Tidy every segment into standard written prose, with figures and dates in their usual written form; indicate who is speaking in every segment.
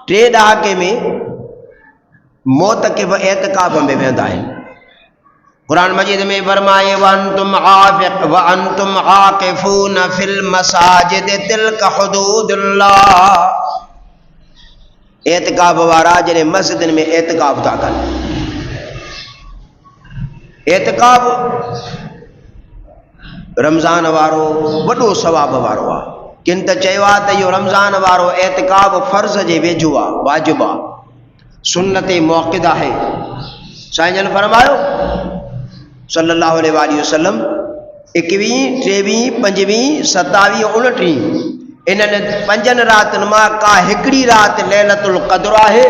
Speaker 1: टे ॾहाके में मौत के एतकाब में वेंदा आहिनि। कुरान मजीद में फरमाए वअंतुम आकिफून फिल मसाजिद तिल्क हुदूदुल्लाह। एतकाब वारा जने मस्जिदन में एतकाब था कन। एतकाब रमज़ान वारो वॾो सवाब वारो आहे। किन त चयो आहे त इहो रमज़ान वारो एतकाब फ़र्ज़ जे वेझो आहे, वाजिब आहे, सुन्नत मुअक्किदा है। साईं जन फरमायो सल्लल्लाहु अलैहि वसल्लम 21, 23, 25, 27, 29 इन्हनि 5 रातनि मां का हिकिड़ी रात लैलतुल क़द्र आहे।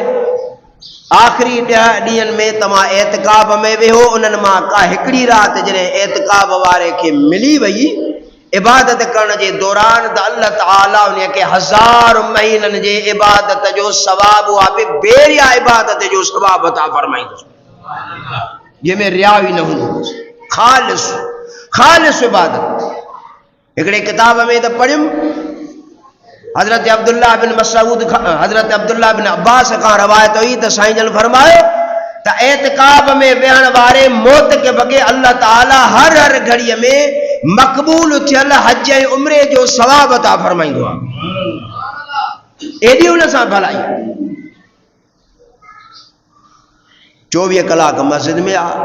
Speaker 1: आख़िरी 10 ॾींहंनि में तव्हां एतकाब में वेहो, उन्हनि मां का हिकिड़ी रात जॾहिं एतकाब वारे खे मिली वई इबादत करण जे दौरान त अल्लाह ताला उन खे 1000 महीननि जे इबादत जो सवाब उहा बि बेरिया इबादत जो सवाब अता फरमाईंदुसि, जंहिंमें रिया ई न हूंदो, ख़ालिस इबादत। हिकिड़े किताब में त पढ़ियुमि हज़रत अब्दुल्लाह बिन मसऊद हज़रत अब्दुल्लाह बिन अब्बास खां रवायत हुई त साईं जन फरमायो त एतकाब में वेहण वारे मौत के बग़ैर अल्लाह ताला हर घड़ीअ में मक़बूल थियल हज ऐं उम्रे जो सवाब अता फरमाईंदो आहे। एॾी उन सां भलाई 24 कलाक मस्जिद में आहे,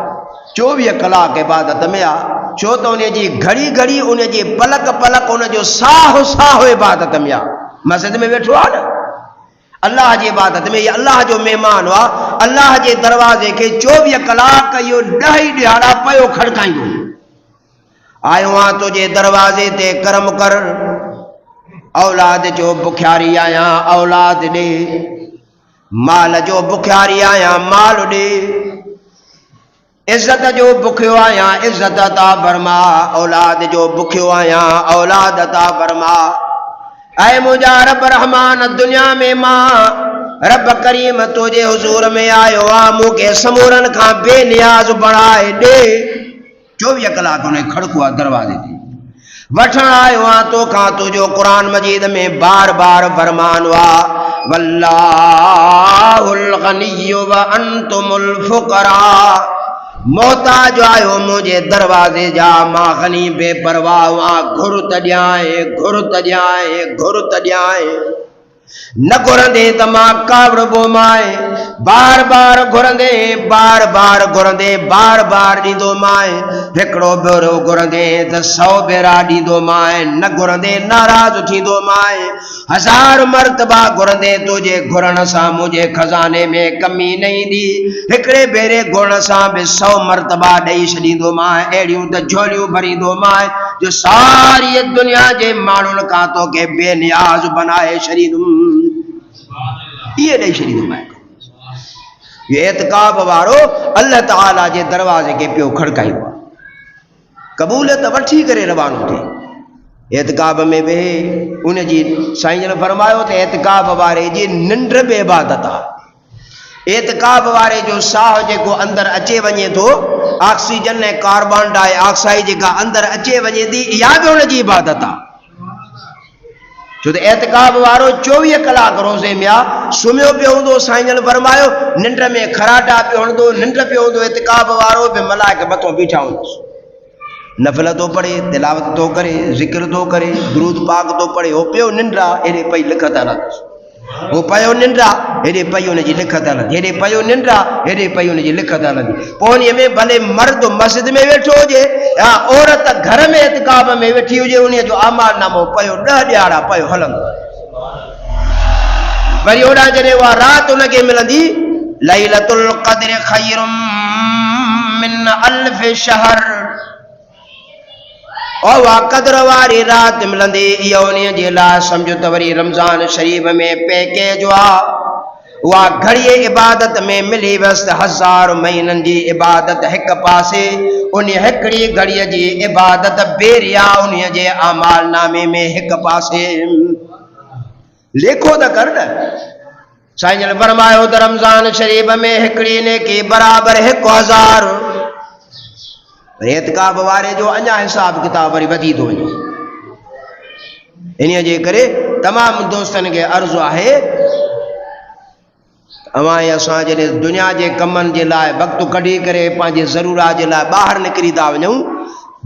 Speaker 1: 24 कलाक इबादत में आहे। छो त उन जी घड़ी घड़ी उन जी पलक पलक उन जो साहो साहो इबादत में आहे। मस्जिद में वेठो आहे न, अल्लाह जी इबादत में, ये अल्लाह जो मेहमान हुआ, अल्लाह जे दरवाजे के 24 कलाक इहो 10 ई ॾियारा पयो खड़काईंदो। आयो आहियां तुंहिंजे दरवाजे ते करम कर, औलाद जो बुखियारी आहियां औलाद ॾे, माल जो बुखियारी आहियां माल ॾे, इज्जत जो बुखियो आहियां इज्जत अता फरमा, औलाद जो बुखियो आहियां औलाद अता फरमा। ऐ मुंहिंजा रब रहमान दुनिया में मां रब करीम तुंहिंजे हुज़ूर में आयो आहियां, मूंखे समूरनि खां बेनियाज़ बणाए ॾे। 24 कलाक उन खड़को आहे दरवाजे ते, वठण आयो आहियां तोखां तुंहिंजो क़ुरान मजीद में बार बार फरमान हुआ वल्लाहुल गनिय्यु व अंतुमुल फुकरा। मोहताज आयो मुझे दरवाजे जा, मां गनी बेपरवाह घुर तॾियाए न घुरंदे त मां कावड़ बोमाए, बार बार घुरंदे बार बार घुरंदे बार बार ॾींदो माए, हिकिड़ो भेरो घुरंदे त 100 भेरा ॾींदो माए, न घुरंदे नाराज़ थींदो माए, 1000 मरतबा घुरंदे तुंहिंजे घुरण सां मुंहिंजे खज़ाने में कमी न ईंदी, हिकिड़े भेरे घुरण सां बि 100 मरतबा ॾेई छॾींदो माए, अहिड़ियूं त झोलियूं भरींदो माए जो सारी दुनिया जे माण्हुनि खां तोखे बेनियाज़ बनाए छॾींदुमि, इहे ॾेई छॾींदो माए। ये एतकाब वारो अल्लाह ताला जे दरवाजे के पियो खड़काईंदो आहे, क़बूलियत वठी करे रवानो थिए। एतकाब में वेहे उन जी साईं जन फरमायो त एतकाब वारे जी निंड बि इबादत आहे। एतकाब वारे जो साह जेको अंदरि अचे वञे थो, ऑक्सीजन ऐं कार्बन डाइऑक्साइड जेका अंदरि अचे वञे थी, इहा बि उन जी इबादत आहे। छो त एतकाब वारो 24 कलाक रोज़े में आहे, सुम्हियो पियो हूंदो, साईं जन फरमायो निंड में खराटा पियो हणंदो, निंड पियो हूंदो, एतकाब वारो बि मलाइक मथां बीठा हूंदुसि, नफ़िल थो पढ़े, तिलावत थो करे, ज़िक्र थो करे, दुरूद पाक थो पढ़े, हो पियो निंड आहे, हेॾे पई लिखत हलंदुसि, हो पियो निंड आहे, हेॾे पई हुनजी लिखत हलंदी, हेॾे पियो निंड आहे, हेॾे पई हुनजी लिखत हलंदी। पोइ उन में भले मर्द मस्जिद में वेठो हुजे या औरत घर में एतकाब में वेठी हुजे, उन जो आमाल नामो पियो 10 ॾियारा पियो हलंदो। वरी ओॾां जॾहिं उहा राति उनखे मिलंदी, लैलतुल क़द्र खैरुम मिन अल्फ शहर, और वह कद्र वारी रात मिलंदी, इहो उन जे लाइ सम्झो त वरी रमज़ान शरीफ़ में पैकेज हुआ, उहा घड़ीअ इबादत में मिली वियसि 1000 महीननि जी इबादत हिक पासे, उन हिकिड़ी घड़ीअ जी इबादत बेरिया उन जे आमाल नामे में हिक पासे। लेखो त कर न, साईं जन फरमायो त रमज़ान शरीफ़ में हिकिड़ी नेकी बराबर 1000। एतकाब वारे जो अञा हिसाब किताब वरी वधी थो वञे। इन जे करे तमाम दोस्तन के अर्ज़ु आहे अवां असां जॾहिं दुनिया जे कमनि जे लाइ वक़्तु कढी करे पंहिंजे ज़रूरात जे लाइ ॿाहिरि निकिरी था वञूं,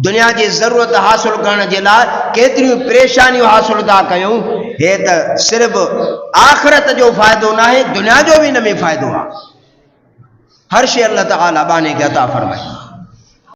Speaker 1: दुनिया जी ज़रूरत हासिल करण जे लाइ केतिरियूं परेशानियूं हासिल था कयूं, हे त सिर्फ़ु आख़िरत जो फ़ाइदो न आहे, दुनिया जो बि हिन में फ़ाइदो आहे। हर शइ अल्लाह ताला बाने खे अता फरमाई।